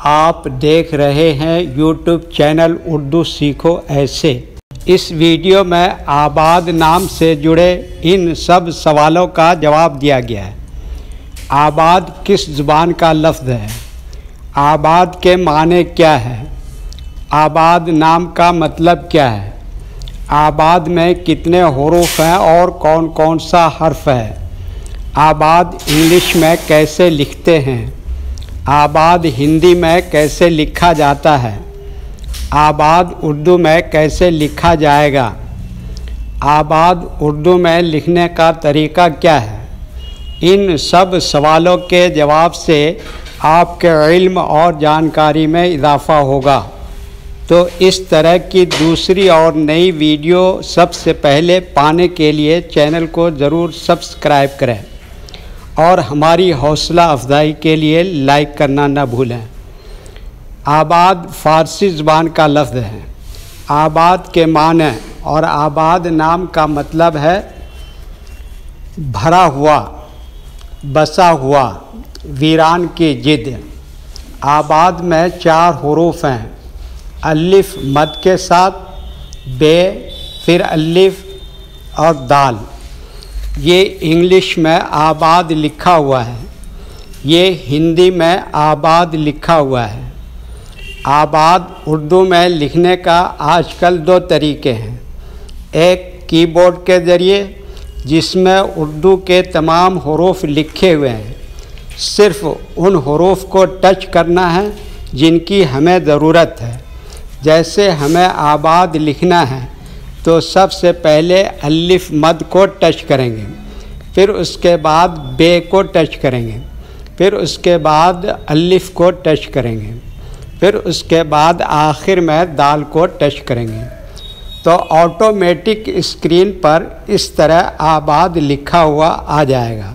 आप देख रहे हैं यूट्यूब चैनल उर्दू सीखो ऐसे। इस वीडियो में आबाद नाम से जुड़े इन सब सवालों का जवाब दिया गया है। आबाद किस ज़ुबान का लफ्ज़ है? आबाद के माने क्या है? आबाद नाम का मतलब क्या है? आबाद में कितने हुरूफ हैं और कौन कौन सा हर्फ है? आबाद इंग्लिश में कैसे लिखते हैं? आबाद हिंदी में कैसे लिखा जाता है? आबाद उर्दू में कैसे लिखा जाएगा? आबाद उर्दू में लिखने का तरीका क्या है? इन सब सवालों के जवाब से आपके इल्म और जानकारी में इजाफ़ा होगा। तो इस तरह की दूसरी और नई वीडियो सबसे पहले पाने के लिए चैनल को ज़रूर सब्सक्राइब करें और हमारी हौसला अफजाई के लिए लाइक करना न भूलें। आबाद फ़ारसी ज़ुबान का लफ्ज़ है। आबाद के माने और आबाद नाम का मतलब है भरा हुआ, बसा हुआ, वीरान की जिद। आबाद में 4 हुरूफ हैं, अलिफ मद के साथ, बे, फिर अलिफ और दाल। ये इंग्लिश में आबाद लिखा हुआ है, ये हिंदी में आबाद लिखा हुआ है। आबाद उर्दू में लिखने का आजकल 2 तरीके हैं। एक कीबोर्ड के ज़रिए, जिसमें उर्दू के तमाम हुरूफ लिखे हुए हैं, सिर्फ़ उन हुरूफ को टच करना है जिनकी हमें ज़रूरत है। जैसे हमें आबाद लिखना है तो सबसे पहले अलिफ मद को टच करेंगे, फिर उसके बाद बे को टच करेंगे, फिर उसके बाद अलिफ को टच करेंगे, फिर उसके बाद आखिर में दाल को टच करेंगे। तो ऑटोमेटिक स्क्रीन पर इस तरह आबाद लिखा हुआ आ जाएगा।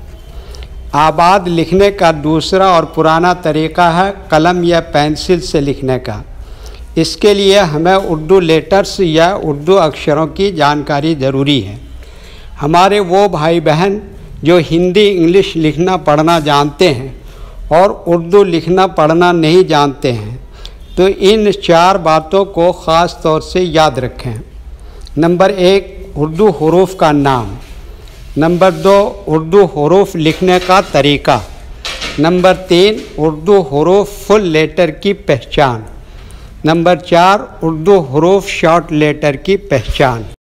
आबाद लिखने का दूसरा और पुराना तरीका है कलम या पेंसिल से लिखने का। इसके लिए हमें उर्दू लेटर्स या उर्दू अक्षरों की जानकारी ज़रूरी है। हमारे वो भाई बहन जो हिंदी इंग्लिश लिखना पढ़ना जानते हैं और उर्दू लिखना पढ़ना नहीं जानते हैं, तो इन 4 बातों को ख़ास तौर से याद रखें। नंबर 1, उर्दू हुरूफ का नाम। नंबर 2, उर्दू हुरूफ लिखने का तरीका। नंबर 3, उर्दू हुरूफ फुल लेटर की पहचान। नंबर 4, उर्दू हुरूफ शॉर्ट लेटर की पहचान।